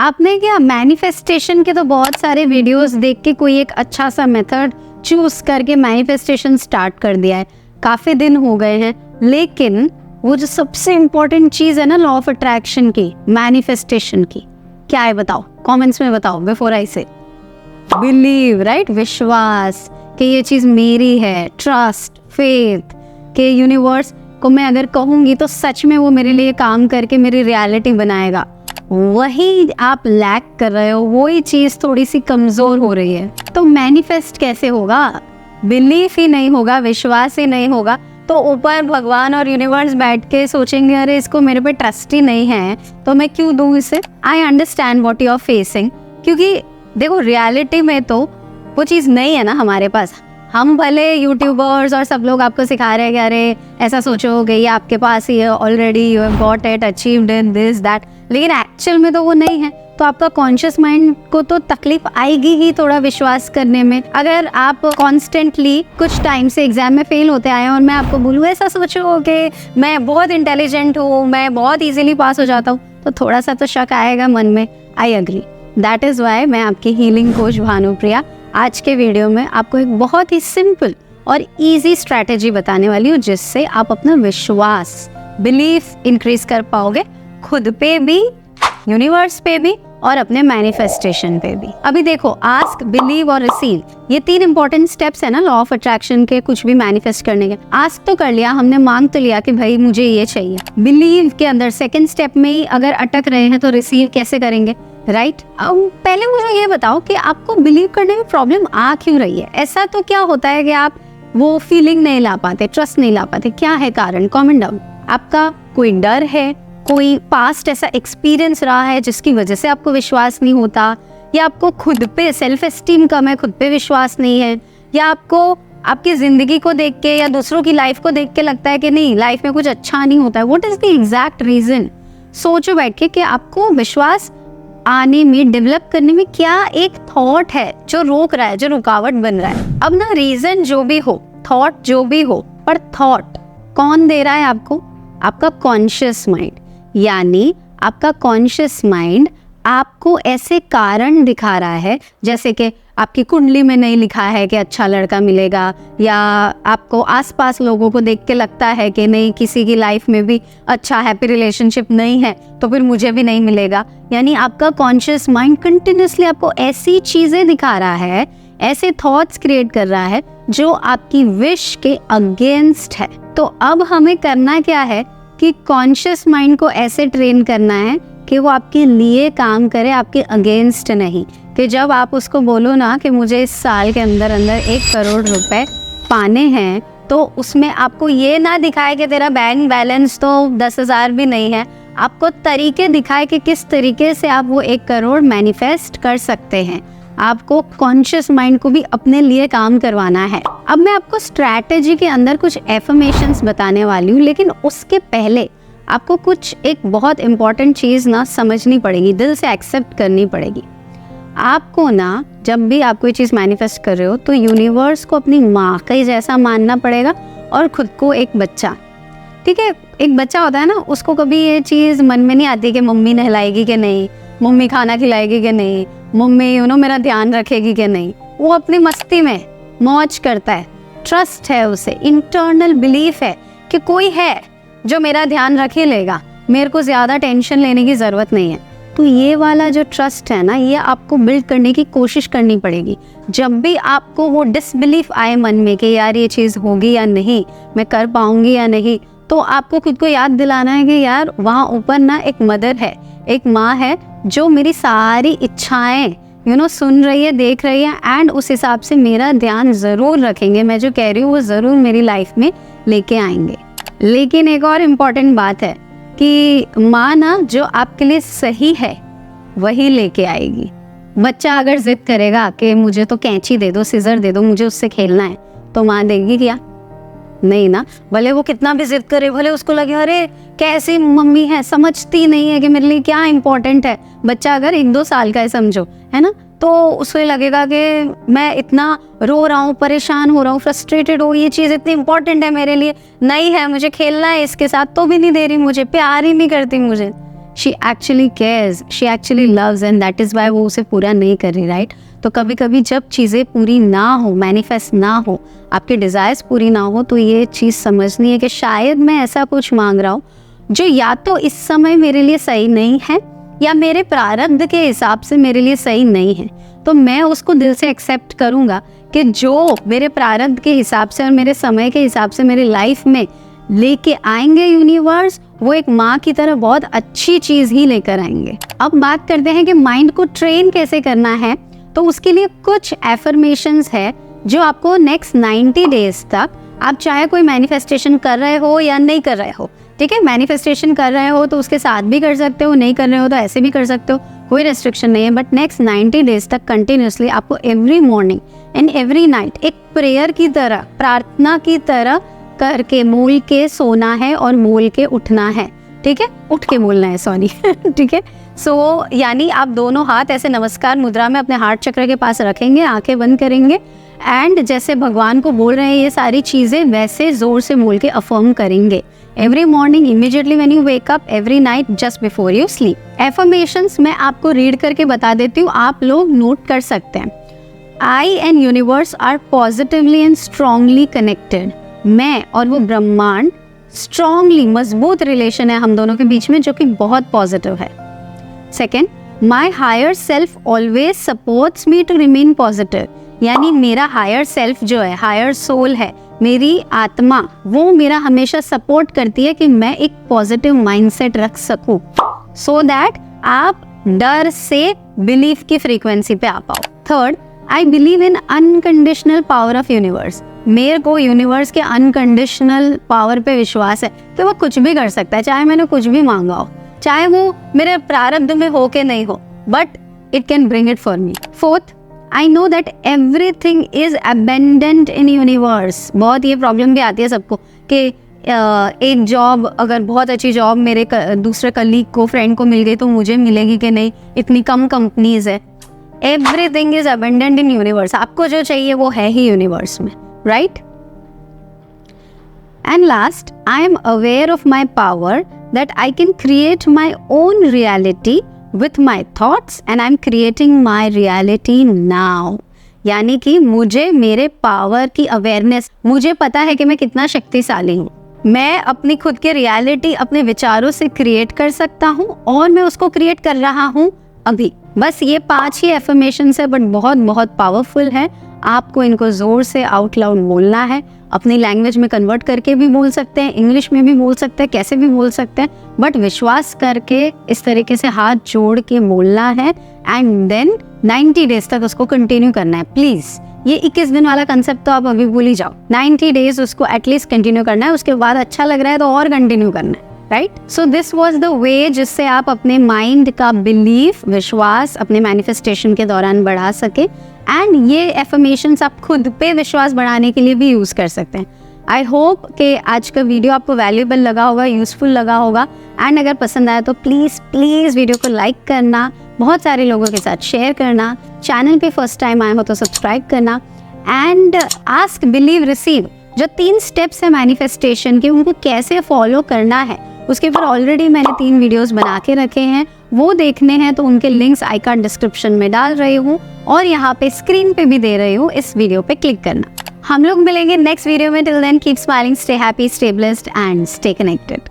आपने क्या मैनिफेस्टेशन के तो बहुत सारे वीडियोस देख के कोई एक अच्छा सा मेथड चूज करके मैनिफेस्टेशन स्टार्ट कर दिया है, काफ़ी दिन हो गए हैं, लेकिन वो जो सबसे इम्पोर्टेंट चीज़ है ना लॉ ऑफ अट्रैक्शन की, मैनिफेस्टेशन की, क्या है बताओ, कमेंट्स में बताओ बिफोर आई से। बिलीव, राइट, विश्वास कि ये चीज़ मेरी है, ट्रस्ट, फेथ कि यूनिवर्स को मैं अगर कहूँगी तो सच में वो मेरे लिए काम करके मेरी रियलिटी बनाएगा। वही आप लैक कर रहे हो, वही चीज़ थोड़ी सी कमज़ोर हो रही है। तो मैनिफेस्ट कैसे होगा? बिलीफ ही नहीं होगा, विश्वास ही नहीं होगा, तो ऊपर भगवान और यूनिवर्स बैठ के सोचेंगे अरे इसको मेरे पे ट्रस्ट ही नहीं है तो मैं क्यों दूँ इसे। I understand what you are facing, क्योंकि देखो रियलिटी में तो वो चीज़ नहीं है ना हमारे पास। हम भले यूट्यूबर्स और सब लोग आपको सिखा रहे हैं कि अरे ऐसा सोचोगे ये आपके पास ही है already, you have got it, achieved in this that, लेकिन एक्चुअल में तो वो नहीं है। तो आपका कॉन्शियस माइंड को तो तकलीफ आएगी ही थोड़ा विश्वास करने में। अगर आप कॉन्स्टेंटली कुछ टाइम से एग्जाम में फेल होते आए और मैं आपको बोलूँ ऐसा सोचो कि मैं बहुत इंटेलिजेंट हूँ, मैं बहुत इजीली पास हो जाता हूँ, तो थोड़ा सा तो शक आएगा मन में। I agree, that is why मैं आपकी हीलिंग कोच भानुप्रिया आज के वीडियो में आपको एक बहुत ही सिंपल और इजी स्ट्रैटेजी बताने वाली हूँ जिससे आप अपना विश्वास, बिलीफ इंक्रीज कर पाओगे, खुद पे भी, यूनिवर्स पे भी और अपने मैनिफेस्टेशन पे भी। अभी देखो, आस्क, बिलीव और रिसीव, ये 3 इंपॉर्टेंट स्टेप्स है ना लॉ ऑफ अट्रैक्शन के, कुछ भी मैनिफेस्ट करने के। आस्क तो कर लिया हमने, मांग तो लिया कि भाई मुझे ये चाहिए। बिलीव के अंदर सेकंड स्टेप में ही अगर अटक रहे हैं तो रिसीव कैसे करेंगे, राइट? अब पहले मुझे ये बताओ कि आपको बिलीव करने में प्रॉब्लम आ क्यों रही है? ऐसा तो क्या होता है कि आप वो फीलिंग नहीं ला पाते, ट्रस्ट नहीं ला पाते? क्या है कारण? Comment down. आपका कोई डर है, कोई पास्ट ऐसा एक्सपीरियंस रहा है जिसकी वजह से आपको विश्वास नहीं होता, या आपको खुद पे सेल्फ एस्टीम कम है, खुद पे विश्वास नहीं है, या आपको आपकी जिंदगी को देख के या दूसरों की लाइफ को देख के लगता है कि नहीं लाइफ में कुछ अच्छा नहीं होता है। What is the exact reason? सोचो बैठ के कि आपको विश्वास आने में, डेवलप करने में क्या एक थॉट है जो रोक रहा है, जो रुकावट बन रहा है। अब ना रीजन जो भी हो, थॉट जो भी हो, पर थॉट कौन दे रहा है आपको? आपका कॉन्शियस माइंड। यानी आपका कॉन्शियस माइंड आपको ऐसे कारण दिखा रहा है, जैसे कि आपकी कुंडली में नहीं लिखा है कि अच्छा लड़का मिलेगा, या आपको आसपास लोगों को देख के लगता है कि नहीं किसी की लाइफ में भी अच्छा हैप्पी रिलेशनशिप नहीं है तो फिर मुझे भी नहीं मिलेगा। यानी आपका कॉन्शियस माइंड कंटिन्यूसली आपको ऐसी चीज़ें दिखा रहा है, ऐसे थॉट्स क्रिएट कर रहा है जो आपकी विश के अगेंस्ट है। तो अब हमें करना क्या है कि कॉन्शियस माइंड को ऐसे ट्रेन करना है कि वो आपके लिए काम करे, आपके अगेंस्ट नहीं। कि जब आप उसको बोलो ना कि मुझे इस साल के अंदर अंदर 1 करोड़ रुपए पाने हैं, तो उसमें आपको ये ना दिखाए कि तेरा बैंक बैलेंस तो 10,000 भी नहीं है, आपको तरीके दिखाए कि किस तरीके से आप वो 1 करोड़ मैनिफेस्ट कर सकते हैं। आपको कॉन्शियस माइंड को भी अपने लिए काम करवाना है। अब मैं आपको स्ट्रैटेजी के अंदर कुछ एफर्मेशंस बताने वाली हूँ, लेकिन उसके पहले आपको कुछ एक बहुत इंपॉर्टेंट चीज़ ना समझनी पड़ेगी, दिल से एक्सेप्ट करनी पड़ेगी। आपको ना जब भी आप कोई चीज़ मैनिफेस्ट कर रहे हो तो यूनिवर्स को अपनी माँ का ही जैसा मानना पड़ेगा और खुद को एक बच्चा। ठीक है, एक बच्चा होता है ना, उसको कभी ये चीज़ मन में नहीं आती कि मम्मी नहलाएगी कि नहीं, मम्मी खाना खिलाएगी कि नहीं, मम्मी मेरा ध्यान रखेगी कि नहीं। वो अपनी मस्ती में मौज करता है, ट्रस्ट है उसे, इंटरनल बिलीफ है कि कोई है जो मेरा ध्यान रख ही लेगा, मेरे को ज़्यादा टेंशन लेने की ज़रूरत नहीं है। तो ये वाला जो ट्रस्ट है ना, ये आपको बिल्ड करने की कोशिश करनी पड़ेगी। जब भी आपको वो डिसबिलीफ आए मन में कि यार ये चीज़ होगी या नहीं, मैं कर पाऊंगी या नहीं, तो आपको खुद को याद दिलाना है कि यार वहाँ ऊपर ना एक मदर है, एक माँ है जो मेरी सारी इच्छाएं सुन रही है, देख रही है, एंड उस हिसाब से मेरा ध्यान ज़रूर रखेंगे। मैं जो कह रही हूँ वो ज़रूर मेरी लाइफ में लेके आएंगे। लेकिन एक और इम्पॉर्टेंट बात है कि माँ ना जो आपके लिए सही है वही लेके आएगी। बच्चा अगर जिद करेगा कि मुझे तो कैंची दे दो, सिजर दे दो, मुझे उससे खेलना है, तो माँ देगी क्या? नहीं ना। भले वो कितना भी जिद करे, भले उसको लगे अरे कैसी मम्मी है, समझती नहीं है कि मेरे लिए क्या इंपॉर्टेंट है। बच्चा अगर 1-2 साल का है समझो, है ना, तो उसे लगेगा कि मैं इतना रो रहा हूँ, परेशान हो रहा हूँ, फ्रस्ट्रेटेड हो, ये चीज़ इतनी इंपॉर्टेंट है मेरे लिए, नहीं है, मुझे खेलना है इसके साथ, तो भी नहीं दे रही मुझे, प्यार ही नहीं करती मुझे। She actually cares, she actually loves, and that is Y वो उसे पूरा नहीं कर रही, राइट? तो कभी कभी जब चीज़ें पूरी ना हो, मैनिफेस्ट ना हो, आपके डिज़ायर्स पूरी ना हो, तो ये चीज़ समझनी है कि शायद मैं ऐसा कुछ मांग रहा हूँ जो या तो इस समय मेरे लिए सही नहीं है या मेरे प्रारब्ध के हिसाब से मेरे लिए सही नहीं है। तो मैं उसको दिल से एक्सेप्ट करूँगा कि जो मेरे प्रारब्ध के हिसाब से और मेरे समय के हिसाब से मेरी लाइफ में लेके आएंगे यूनिवर्स, वो एक माँ की तरह बहुत अच्छी चीज़ ही लेकर आएंगे। अब बात करते हैं कि माइंड को ट्रेन कैसे करना है। तो उसके लिए कुछ एफर्मेशंस है जो आपको नेक्स्ट 90 डेज तक, आप चाहे कोई मैनिफेस्टेशन कर रहे हो या नहीं कर रहे हो, ठीक है, मैनिफेस्टेशन कर रहे हो तो उसके साथ भी कर सकते हो, नहीं कर रहे हो तो ऐसे भी कर सकते हो, कोई रेस्ट्रिक्शन नहीं है। बट नेक्स्ट 90 डेज तक कंटिन्यूसली आपको every morning and every night एक प्रेयर की तरह, प्रार्थना की तरह करके मोल के सोना है और मोल के उठना है, ठीक है, उठ के बोलना है, सॉरी ठीक है। सो यानी आप दोनों हाथ ऐसे नमस्कार मुद्रा में अपने हार्ट चक्र के पास रखेंगे, आंखें बंद करेंगे एंड जैसे भगवान को बोल रहे हैं ये सारी चीज़ें, वैसे ज़ोर से बोल के अफर्म करेंगे every morning, immediately when you wake up, every night, just before you sleep. Affirmations मैं आपको रीड करके बता देती हूँ, आप लोग नोट कर सकते हैं। I and universe are positively and strongly connected. मैं और वो ब्रह्मांड स्ट्रांगली, मजबूत रिलेशन है हम दोनों के बीच में जो कि बहुत पॉजिटिव है। Second, my higher self always supports me to remain positive. यानी मेरा हायर सेल्फ जो है, हायर सोल है, मेरी आत्मा, वो मेरा हमेशा सपोर्ट करती है कि मैं एक पॉजिटिव माइंडसेट रख सकूं, सो दैट आप डर से बिलीफ की फ्रीक्वेंसी पे आ पाओ। Third, I believe in unconditional power of universe. मेरे को यूनिवर्स के अनकंडीशनल पावर पे विश्वास है कि वो कुछ भी कर सकता है, चाहे मैंने कुछ भी मांगा हो, चाहे वो मेरे प्रारब्ध में हो के नहीं हो, but it can bring it for me. Fourth, I know that everything is abundant in universe. बहुत ये प्रॉब्लम भी आती है सबको कि एक जॉब, अगर बहुत अच्छी जॉब मेरे दूसरे कलीग को, फ्रेंड को मिल गई तो मुझे मिलेगी कि नहीं, इतनी कम कंपनीज है। Everything is abundant in universe, आपको जो चाहिए वो है ही यूनिवर्स में, right? And last, I am aware of my power that I can create my own reality with my thoughts and I'm creating my reality now। यानी कि मुझे मेरे पावर की अवेयरनेस, मुझे पता है कि मैं कितना शक्तिशाली हूँ, मैं अपनी खुद की रियलिटी अपने विचारों से क्रिएट कर सकता हूँ और मैं उसको क्रिएट कर रहा हूँ अभी। बस ये 5 ही एफर्मेशंस है, बट बहुत बहुत पावरफुल है। आपको इनको ज़ोर से आउट लाउड बोलना है, अपनी लैंग्वेज में कन्वर्ट करके भी बोल सकते हैं, इंग्लिश में भी बोल सकते हैं, कैसे भी बोल सकते हैं, बट विश्वास करके इस तरीके से हाथ जोड़ के बोलना है एंड देन 90 डेज तक उसको कंटिन्यू करना है। प्लीज़ ये 21 दिन वाला कंसेप्ट तो आप अभी भूल ही जाओ, 90 डेज उसको एटलीस्ट कंटिन्यू करना है, उसके बाद अच्छा लग रहा है तो और कंटिन्यू करना है, right? So this was the way जिससे आप अपने माइंड का बिलीफ, विश्वास अपने मैनिफेस्टेशन के दौरान बढ़ा सके। एंड ये एफर्मेशंस आप खुद पे विश्वास बढ़ाने के लिए भी यूज़ कर सकते हैं। आई होप कि आज का वीडियो आपको वैल्यूएबल लगा होगा, यूज़फुल लगा होगा। एंड अगर पसंद आया तो प्लीज़ प्लीज़ वीडियो को लाइक करना, बहुत सारे लोगों के साथ शेयर करना, चैनल पे फर्स्ट टाइम आए हो तो सब्सक्राइब करना। एंड आस्क, बिलीव, रिसीव, जो 3 स्टेप्स है मैनिफेस्टेशन के, उनको कैसे फॉलो करना है उसके ऊपर ऑलरेडी मैंने 3 वीडियोस बना के रखे हैं, वो देखने हैं तो उनके लिंक्स आई कार्ड डिस्क्रिप्शन में डाल रही हूँ और यहाँ पे स्क्रीन पे भी दे रही हूँ, इस वीडियो पे क्लिक करना। हम लोग मिलेंगे नेक्स्ट वीडियो में। Till then keep smiling, stay happy, stay blessed and stay connected.